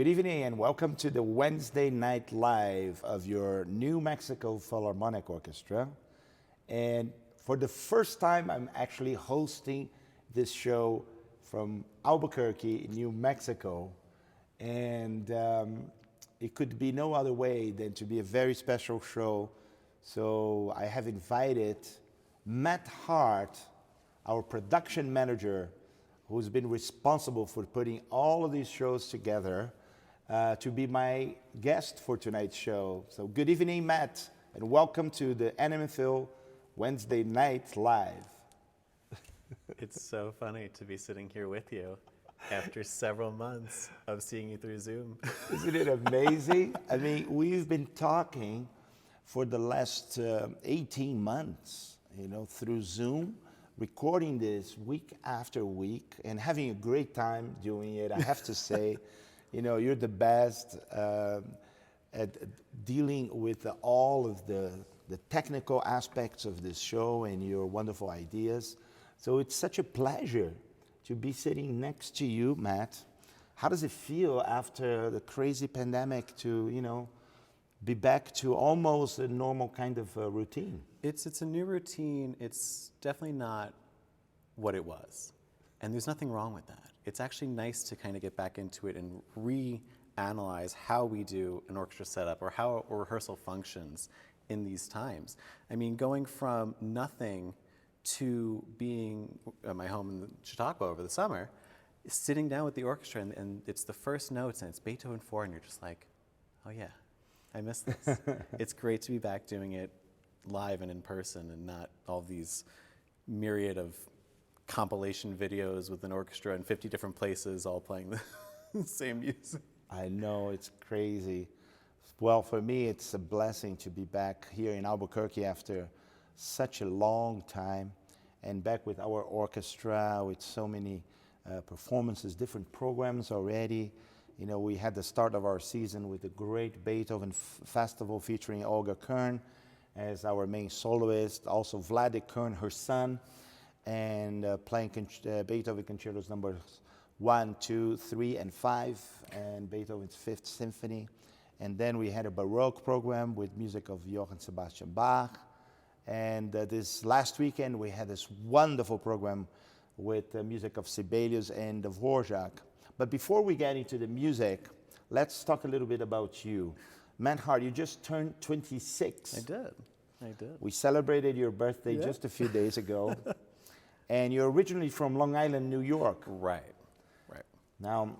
Good evening and welcome to the Wednesday Night Live of your New Mexico Philharmonic Orchestra. And for the first time, I'm actually hosting this show from Albuquerque, New Mexico. And it could be no other way than to be a very special show. So I have invited Matt Hart, our production manager, who's been responsible for putting all of these shows together, to be my guest for tonight's show. So good evening, Matt, and welcome to the NMPhil Wednesday Night Live. It's so funny to be sitting here with you after several months of seeing you through Zoom. Isn't it amazing? I mean, we've been talking for the last 18 months, through Zoom, recording this week after week and having a great time doing it. I have to say, you're the best at dealing with all of the technical aspects of this show and your wonderful ideas. So it's such a pleasure to be sitting next to you, Matt. How does it feel after the crazy pandemic to, be back to almost a normal kind of routine? It's a new routine. It's definitely not what it was. And there's nothing wrong with that. It's actually nice to kind of get back into it and reanalyze how we do an orchestra setup or how a rehearsal functions in these times. I mean, going from nothing to being at my home in Chautauqua over the summer, sitting down with the orchestra and it's the first notes and it's Beethoven 4 and you're just like, oh yeah, I miss this. It's great to be back doing it live and in person and not all these myriad of compilation videos with an orchestra in 50 different places all playing the same music. I know, it's crazy. Well, for me, it's a blessing to be back here in Albuquerque after such a long time and back with our orchestra with so many performances, different programs already. We had the start of our season with the great Beethoven Festival featuring Olga Kern as our main soloist, also Vladik Kern, her son, and playing Beethoven concertos numbers 1, 2, 3, and 5, and Beethoven's 5th Symphony. And then we had a Baroque program with music of Johann Sebastian Bach. And this last weekend we had this wonderful program with the music of Sibelius and the Vorjax. But before we get into the music, let's talk a little bit about you. Matt Hart, you just turned 26. I did. We celebrated your birthday just a few days ago. And you're originally from Long Island, New York. Right. Now,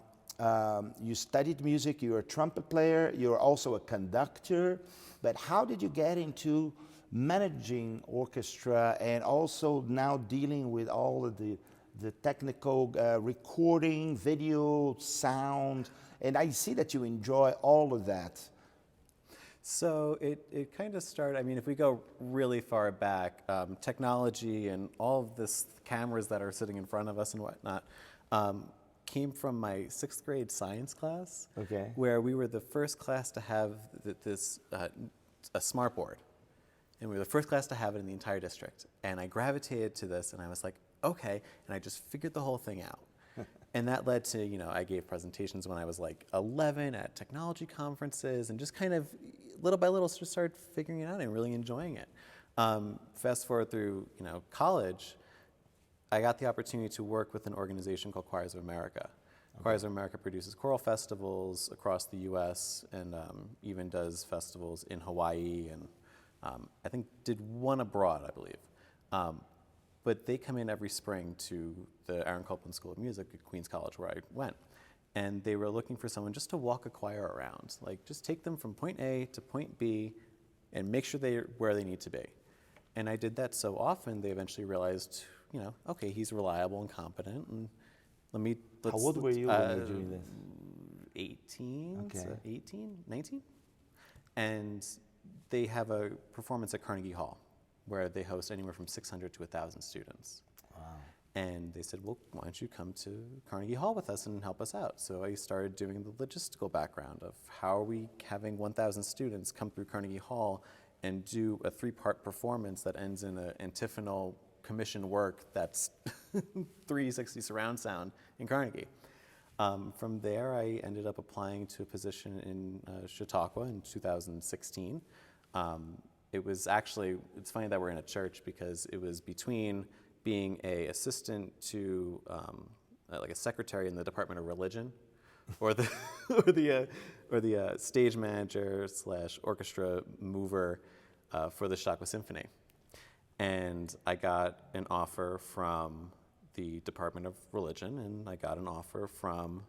you studied music, you're a trumpet player, you're also a conductor, but how did you get into managing orchestra and also now dealing with all of the technical recording, video, sound, and I see that you enjoy all of that. So it kind of started, I mean, if we go really far back, technology and all of this cameras that are sitting in front of us and whatnot came from my 6th grade science class, where we were the first class to have a smart board. And we were the first class to have it in the entire district. And I gravitated to this and I was like, okay, and I just figured the whole thing out. And that led to, I gave presentations when I was like 11 at technology conferences and just kind of little by little just started figuring it out and really enjoying it. Fast forward through, college, I got the opportunity to work with an organization called Choirs of America. Choirs of America produces choral festivals across the US and even does festivals in Hawaii and I think did one abroad, I believe. But they come in every spring to the Aaron Copland School of Music at Queens College where I went. And they were looking for someone just to walk a choir around. Like just take them from point A to point B and make sure they're where they need to be. And I did that so often, they eventually realized, okay, he's reliable and competent. And How old were you when you were doing this? 18, 19. And they have a performance at Carnegie Hall where they host anywhere from 600 to 1,000 students. Wow. And they said, well, why don't you come to Carnegie Hall with us and help us out? So I started doing the logistical background of how are we having 1,000 students come through Carnegie Hall and do a 3-part performance that ends in an antiphonal commissioned work that's 360 surround sound in Carnegie. From there, I ended up applying to a position in Chautauqua in 2016. It was actually, it's funny that we're in a church because it was between being a assistant to like a secretary in the Department of Religion, or the or the stage manager / orchestra mover for the Chautauqua Symphony. And I got an offer from the Department of Religion, and I got an offer from,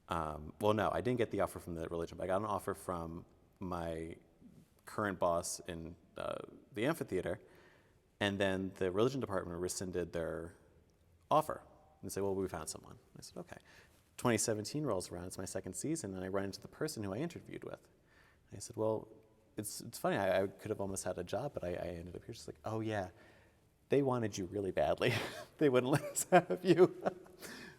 well, no, I didn't get the offer from the religion, but I got an offer from my current boss in the amphitheater, and then the religion department rescinded their offer and said, well, we found someone. I said, okay. 2017 rolls around, it's my second season, and I run into the person who I interviewed with. I said, well, it's funny, I could have almost had a job, but I ended up here just like, oh yeah, they wanted you really badly. They wouldn't let us have you.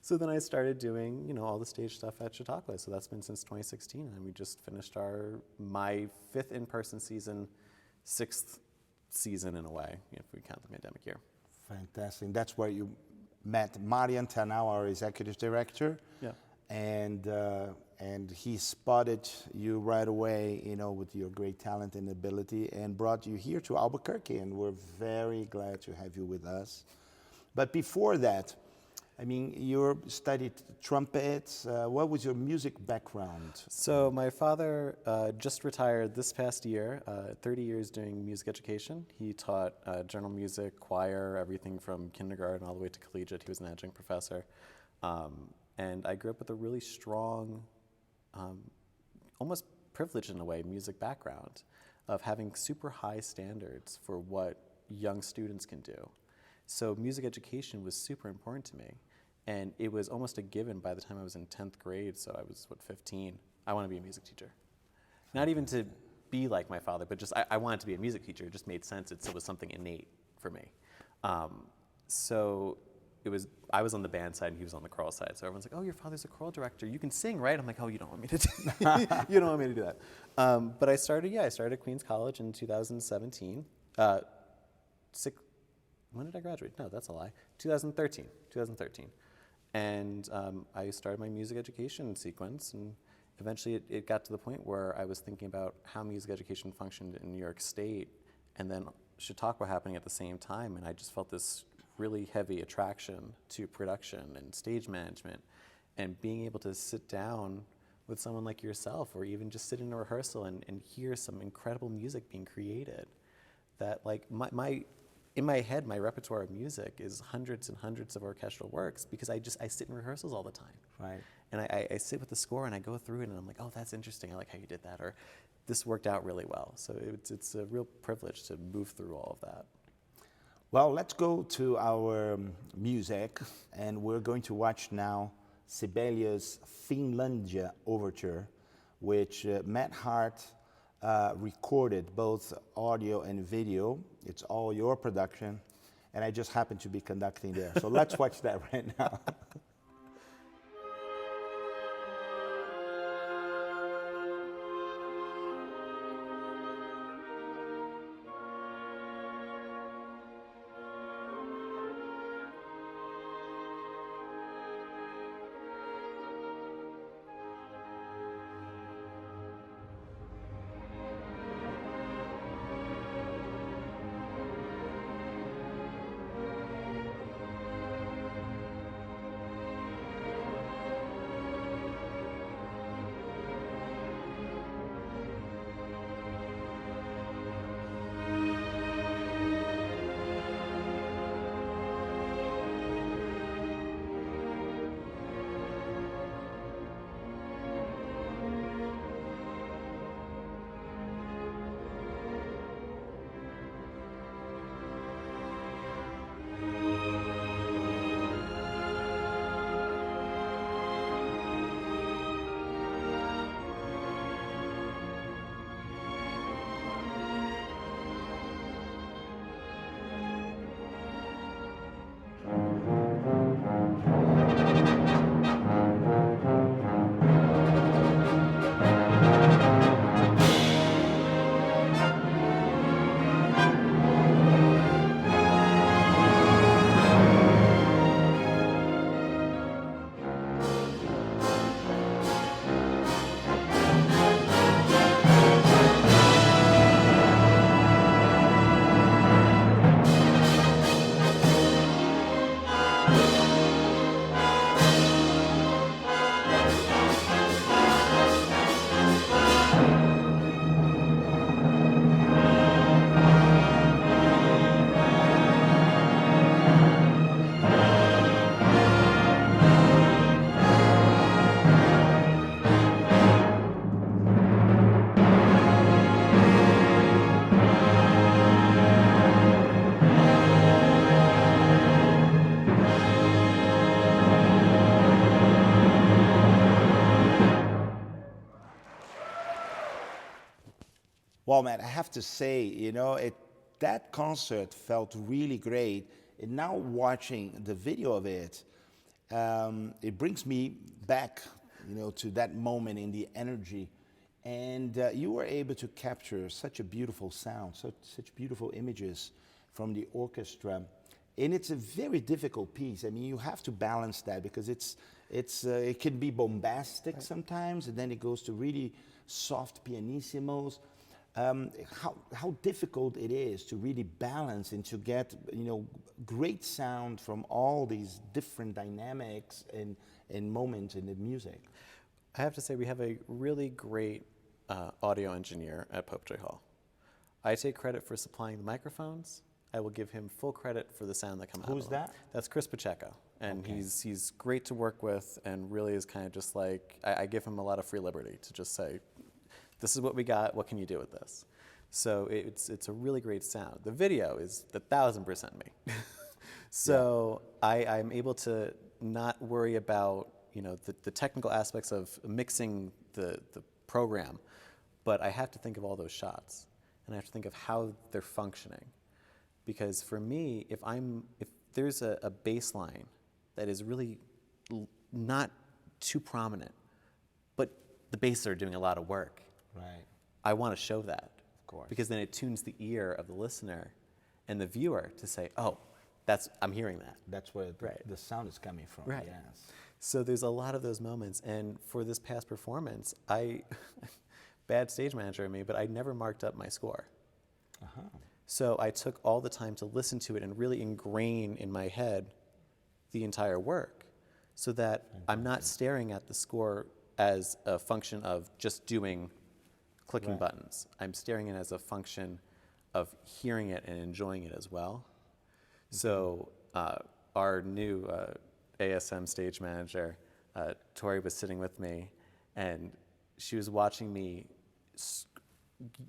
So then I started doing, all the stage stuff at Chautauqua. So that's been since 2016, and we just finished my 5th in-person season, 6th season in a way, if we count the pandemic year. Fantastic. That's where you met Marian Tanau, our executive director. Yeah. And he spotted you right away, with your great talent and ability, and brought you here to Albuquerque, and we're very glad to have you with us. But before that, you studied trumpet. What was your music background? So my father just retired this past year, 30 years doing music education. He taught general music, choir, everything from kindergarten all the way to collegiate. He was an adjunct professor. And I grew up with a really strong, almost privileged in a way, music background of having super high standards for what young students can do. So music education was super important to me. And it was almost a given by the time I was in 10th grade, so I was, 15. I want to be a music teacher. Not even to be like my father, but just I wanted to be a music teacher. It just made sense. It was something innate for me. So I was on the band side and he was on the choral side. So everyone's like, oh, your father's a choral director. You can sing, right? I'm like, oh, you don't want me to do you don't want me to do that. But I started at Queens College in 2017. When did I graduate? No, that's a lie. 2013. And I started my music education sequence, and eventually it got to the point where I was thinking about how music education functioned in New York State, and then Chautauqua happening at the same time, and I just felt this really heavy attraction to production and stage management, and being able to sit down with someone like yourself, or even just sit in a rehearsal and hear some incredible music being created. That in my head, my repertoire of music is hundreds and hundreds of orchestral works because I sit in rehearsals all the time. Right. And I sit with the score and I go through it and I'm like, oh, that's interesting. I like how you did that. Or this worked out really well. So it's a real privilege to move through all of that. Well, let's go to our music, and we're going to watch now Sibelius' Finlandia Overture, which Matt Hart recorded both audio and video. It's all your production, and I just happen to be conducting there. So let's watch that right now. Well, Matt, I have to say, that concert felt really great. And now watching the video of it, it brings me back, to that moment in the energy. And you were able to capture such a beautiful sound, such beautiful images from the orchestra. And it's a very difficult piece. I mean, you have to balance that because it can be bombastic sometimes, and then it goes to really soft pianissimos. How difficult it is to really balance and to get great sound from all these different dynamics and moments in the music. I have to say we have a really great audio engineer at Poetry Hall. I take credit for supplying the microphones. I will give him full credit for the sound that comes out. Who's that? That's Chris Pacheco, and Okay. he's great to work with, and really is kind of just like I give him a lot of free liberty to just say, this is what we got. What can you do with this? So it's a really great sound. The video is 1,000% me. So I'm able to not worry about the technical aspects of mixing the program, but I have to think of all those shots, and I have to think of how they're functioning. Because for me, if there's a bass line that is really not too prominent, but the basses are doing a lot of work, Right. I want to show that. Of course. Because then it tunes the ear of the listener and the viewer to say, oh, I'm hearing that. That's where Right. the sound is coming from. Right. Yes. So there's a lot of those moments. And for this past performance, bad stage manager of me, but I never marked up my score. Uh-huh. So I took all the time to listen to it and really ingrain in my head the entire work so that I'm not staring at the score as a function of just clicking Right. buttons. I'm staring at it as a function of hearing it and enjoying it as well. So our new ASM stage manager, Tori, was sitting with me, and she was watching me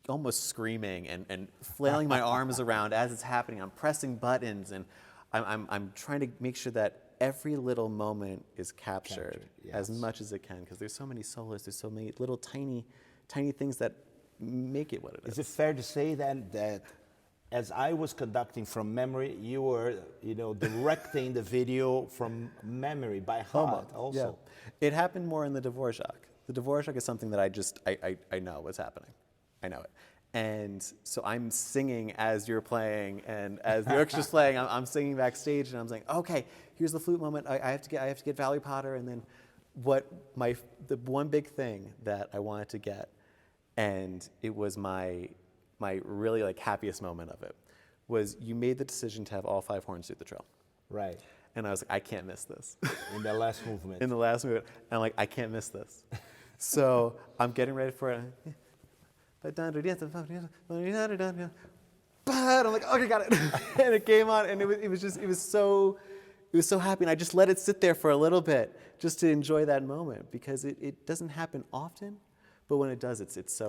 almost screaming and flailing my arms around as it's happening. I'm pressing buttons, and I'm trying to make sure that every little moment is captured as yes. much as it can, because there's so many solos, there's so many little tiny things that make it what it is. Is it fair to say then that as I was conducting from memory, you were, directing the video from memory by heart also? Yeah. It happened more in the Dvorak. The Dvorak is something that I know what's happening. I know it. And so I'm singing as you're playing, and as the orchestra's playing, I'm singing backstage, and I'm saying, okay, here's the flute moment. I have to get Valerie Potter, and then the one big thing that I wanted to get, and it was my really happiest moment of it, was you made the decision to have all 5 horns do the trill. Right. And I was like, I can't miss this. In the last movement. In the last movement. And I'm like, I can't miss this. So I'm getting ready for it. But I'm like, okay, got it. And it came on, and it was so happy. And I just let it sit there for a little bit just to enjoy that moment, because it doesn't happen often, but when it does, it is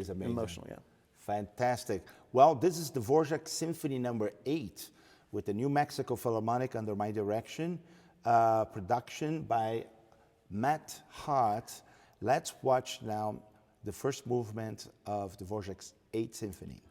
amazing. Emotional, yeah. Fantastic. Well, this is the Vorjax Symphony number 8 with the New Mexico Philharmonic under my direction, production by Matt Hart. Let's watch now the first movement of the Vorjax 8 Symphony.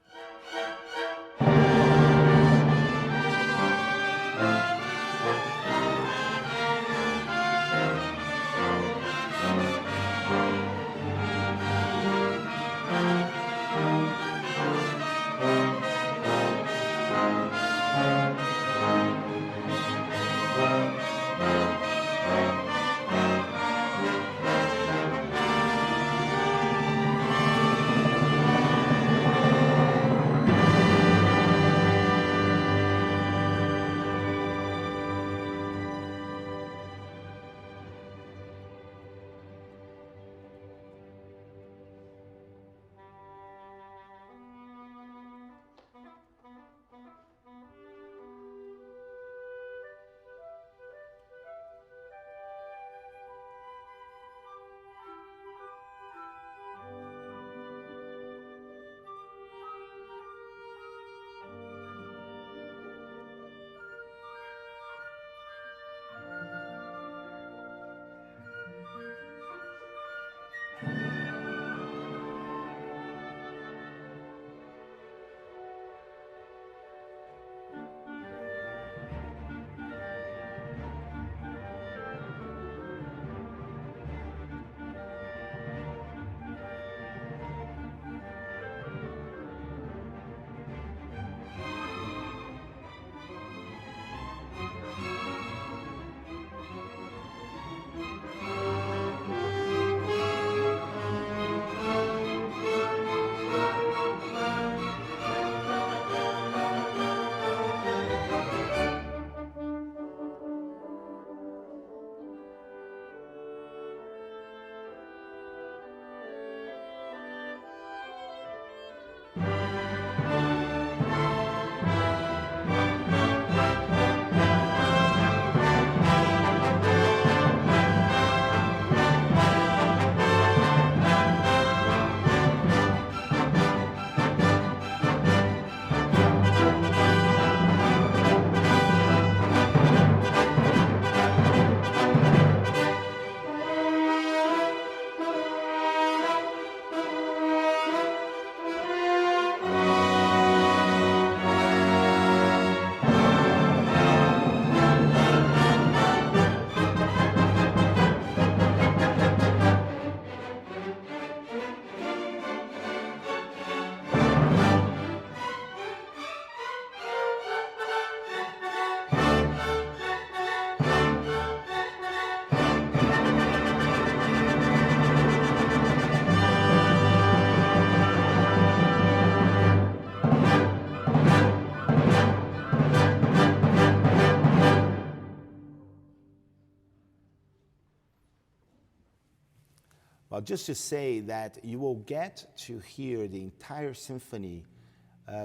Well, just to say that you will get to hear the entire symphony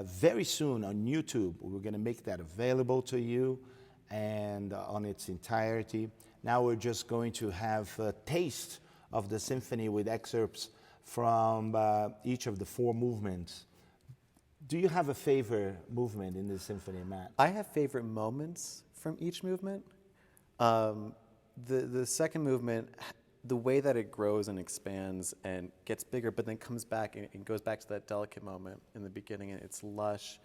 very soon on YouTube. We're going to make that available to you and on its entirety. Now we're just going to have a taste of the symphony with excerpts from each of the 4 movements. Do you have a favorite movement in the symphony, Matt? I have favorite moments from each movement. The second movement, the way that it grows and expands and gets bigger, but then comes back and goes back to that delicate moment in the beginning, and it's lush,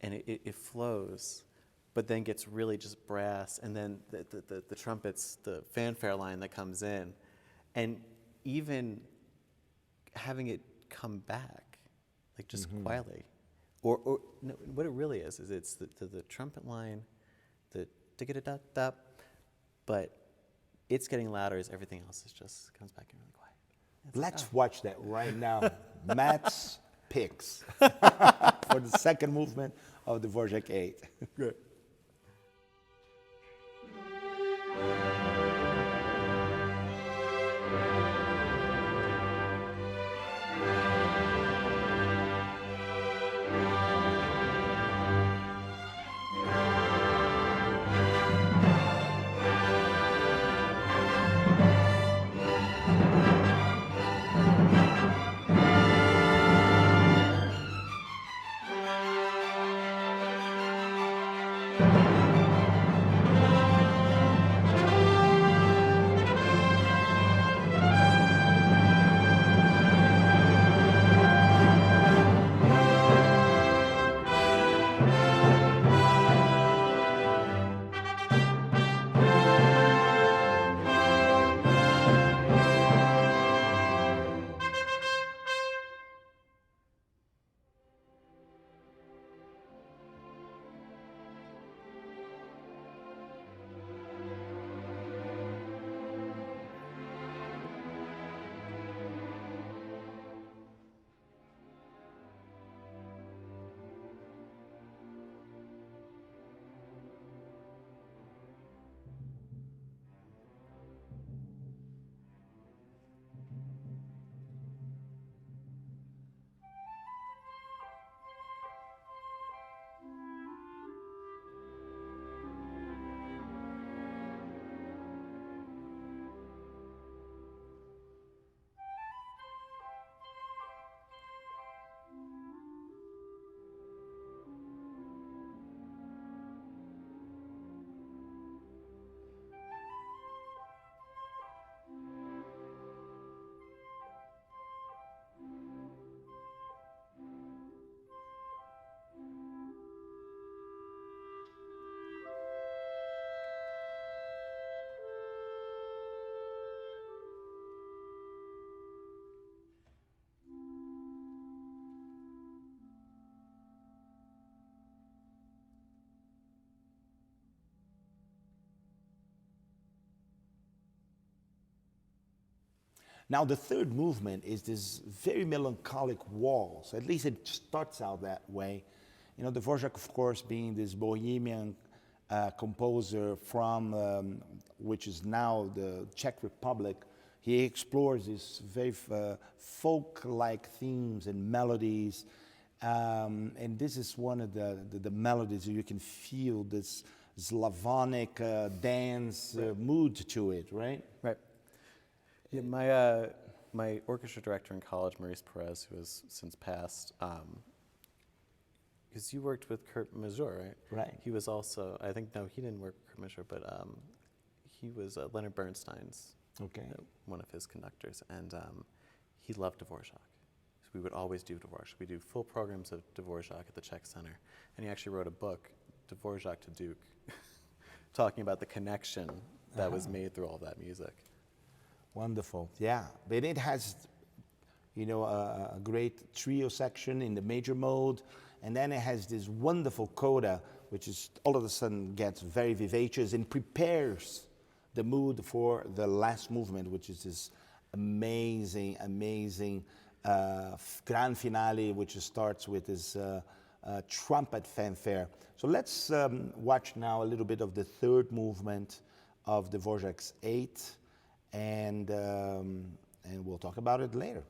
and it flows, but then gets really just brass, and then the trumpets, the fanfare line that comes in, and even having it come back, like just quietly. Or no, what it really is it's the trumpet line, the da-da-da-da, but it's getting louder as everything else comes back in really quiet. Let's watch that right now. Matt's picks for the second movement of the Vorjax 8. Good. Now, the third movement is this very melancholic waltz. At least it starts out that way. You know, the Vorjax, of course, being this bohemian composer from, which is now the Czech Republic, he explores these very folk-like themes and melodies. And this is one of the melodies you can feel this Slavonic dance mood to it, right? Right. Yeah, my orchestra director in college, Maurice Perez, who has since passed, because you worked with Kurt Masur, right? Right. He was also, I think, no, he didn't work with Kurt Masur, but he was Leonard Bernstein's, one of his conductors, and he loved Dvorak. So we would always do Dvorak. We do full programs of Dvorak at the Czech Center, and he actually wrote a book, Dvorak to Duke, talking about the connection that was made through all that music. Wonderful, yeah. But it has, you know, a great trio section in the major mode, and then it has this wonderful coda, which is all of a sudden gets very vivacious and prepares the mood for the last movement, which is this amazing, amazing grand finale, which starts with this trumpet fanfare. So let's watch now a little bit of the third movement of the Vorjax 8. And and we'll talk about it later.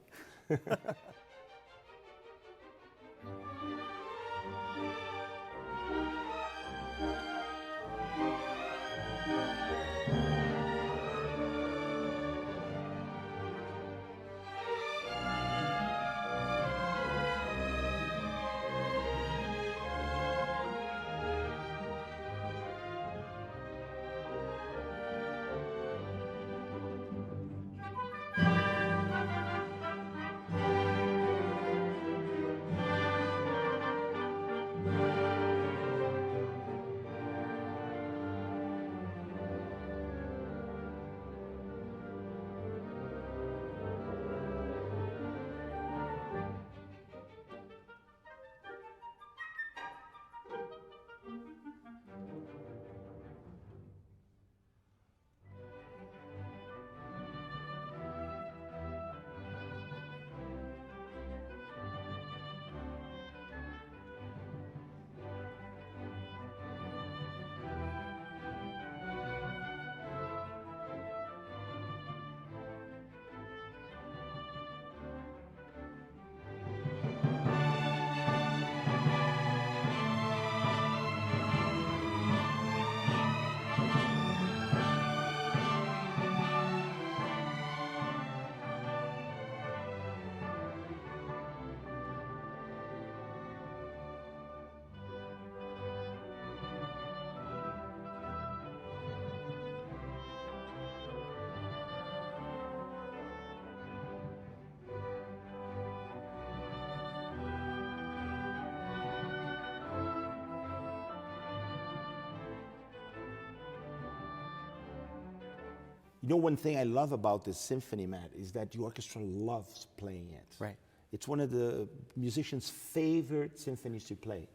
You know, one thing I love about this symphony, Matt, is that the orchestra loves playing it. Right. It's one of the musicians' favorite symphonies to play.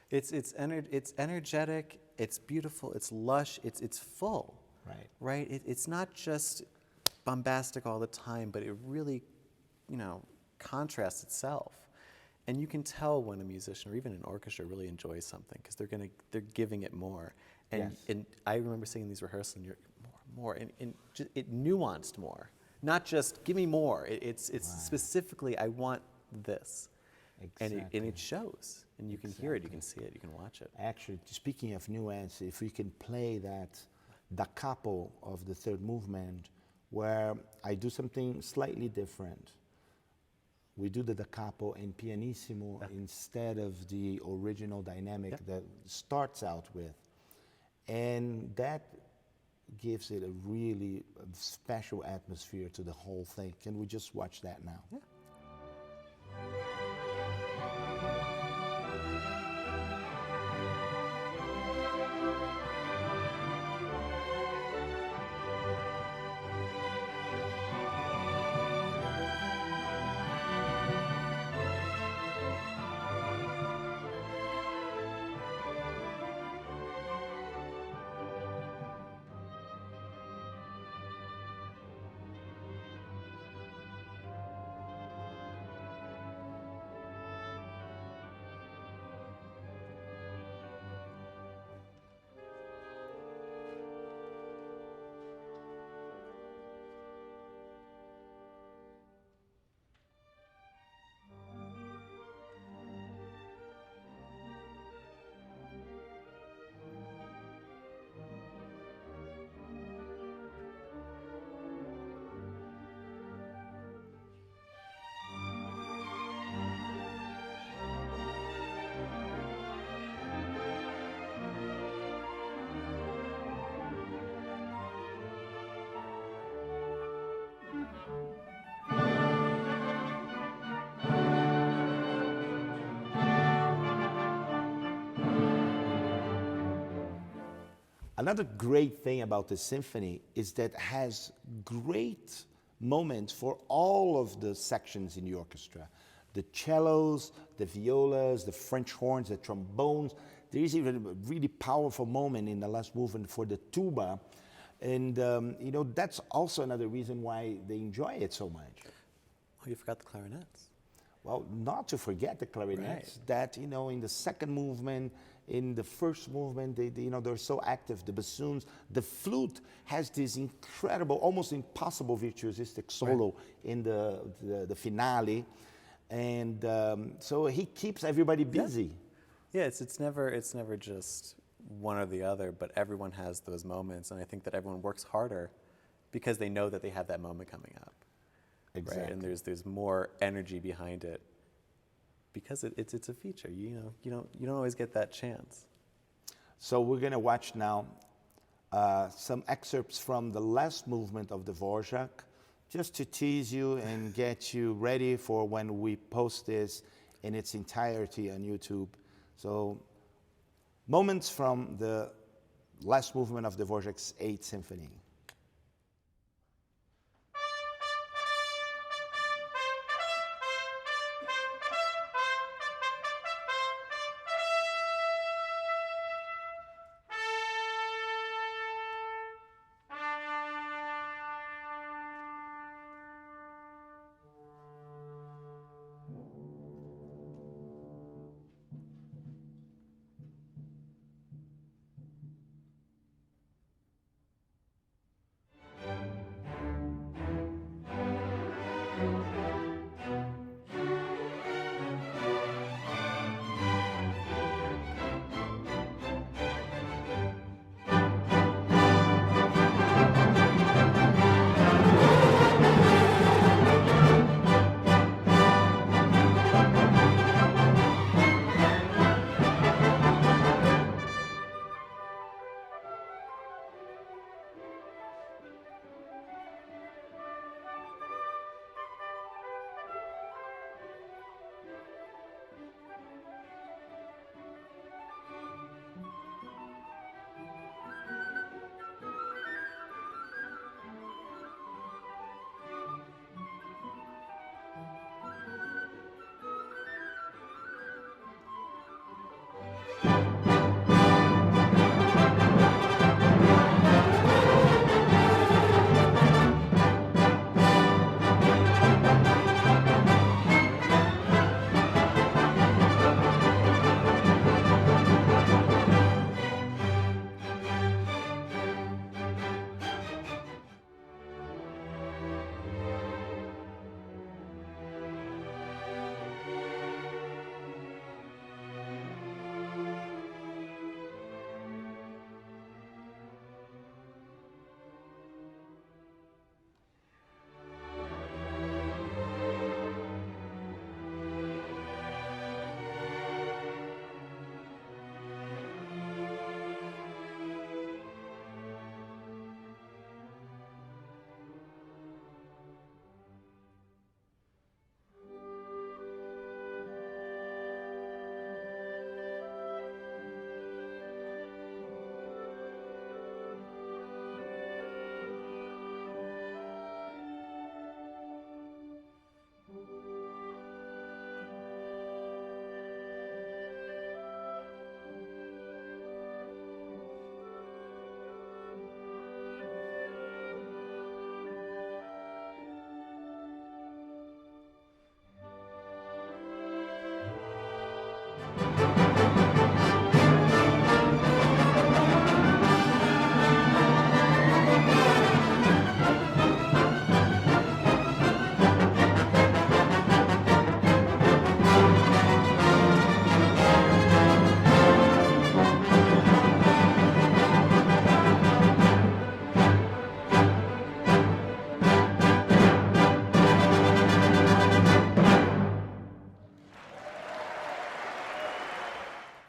It's energetic, it's beautiful, it's lush, it's full. Right. Right? It's not just bombastic all the time, but it really, contrasts itself. And you can tell when a musician or even an orchestra really enjoys something because they're giving it more. And Yes. and I remember seeing these rehearsals and you're more, and just, it nuanced more. Not just give me more. It's Right. specifically I want this. Exactly. And it shows. And you can hear it, you can see it, you can watch it. Actually, speaking of nuance, if we can play that da capo of the third movement, where I do something slightly different. We do the da capo in pianissimo instead of the original dynamic that starts out with. And that gives it a really special atmosphere to the whole thing. Can we just watch that now? Yeah. Another great thing about the symphony is that it has great moments for all of the sections in the orchestra. The cellos, the violas, the French horns, the trombones. There is even a really powerful moment in the last movement for the tuba. And, that's also another reason why they enjoy it so much. Oh, you forgot the clarinets. Well, not to forget the clarinets, that, in the second movement, in the first movement, they're so active. The bassoons, the flute has this incredible, almost impossible virtuosistic solo in the finale, and so he keeps everybody busy. Yeah, it's never just one or the other, but everyone has those moments, and I think that everyone works harder because they know that they have that moment coming up. Exactly. Right? And there's more energy behind it because it's a feature. You don't always get that chance. So we're going to watch now some excerpts from the last movement of the Vorjax, just to tease you and get you ready for when we post this in its entirety on YouTube. So moments from the last movement of the Vorjax 8th Symphony.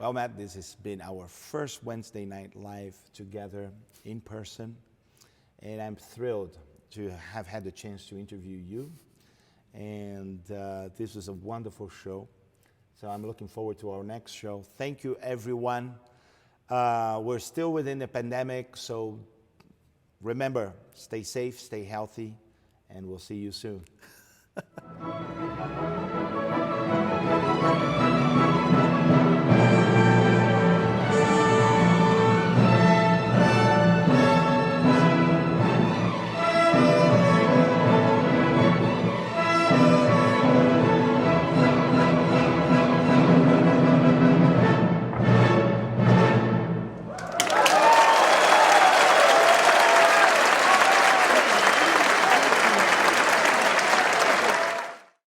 Well, Matt, this has been our first Wednesday night live together in person, and I'm thrilled to have had the chance to interview you. And this was a wonderful show. So I'm looking forward to our next show. Thank you, everyone. We're still within the pandemic, so remember, stay safe, stay healthy, and we'll see you soon.